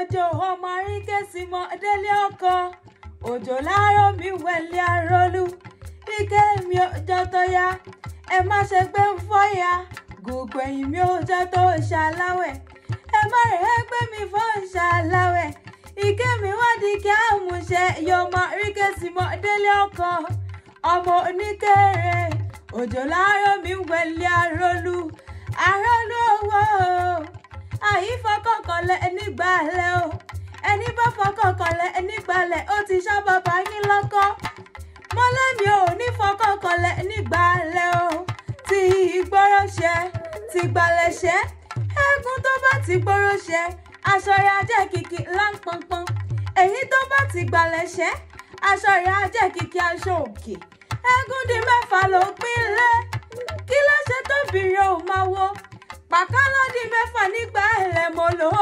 òjò ọmọ àríkèsímọ́ délé ọkọ òjò láàárọ̀ mi wẹ̀lẹ̀ àrólú ike mi òjò tó yá ẹ má ṣe gbé ń fọ́yà gògó ẹ̀yìn mi òjò tó ṣàláwẹ̀ ẹ má rẹ̀ gbé mi fọ́ ṣàláwẹ̀ ike mi wádìí kí àmúṣe yọmọ àríkèsímọ́ délé ọkọ ọmọ oníkéré òjò láàárọ̀ mi wẹ̀lẹ̀ àrólú owó àyífọkànkànlẹ̀ nígbàlẹ̀ o ẹni bá fọkànkànlẹ̀ nígbàlẹ̀ ó ti ṣá bàbá yín lọ́kọ́ mọ́lẹ́mi ò ní fọkànkànlẹ̀ nígbàlẹ̀ o tí ìgboro ṣẹ ti gbalẹ̀ ṣẹ eégún tó bá ti gboro ṣẹ aṣọ rẹ̀ ajẹ́ kìkì láǹpọ̀npọ̀n èyí tó bá ti gbalẹ̀ ṣẹ aṣọ rẹ̀ ajẹ́ kìkì aṣọ òkè eégún di mẹ́fà ló pínlẹ̀ kí ló ṣe tóbìnrin ò máa wo pàkálọ́dì mẹ́fà nígbà ẹ̀lẹ́ mo lò ó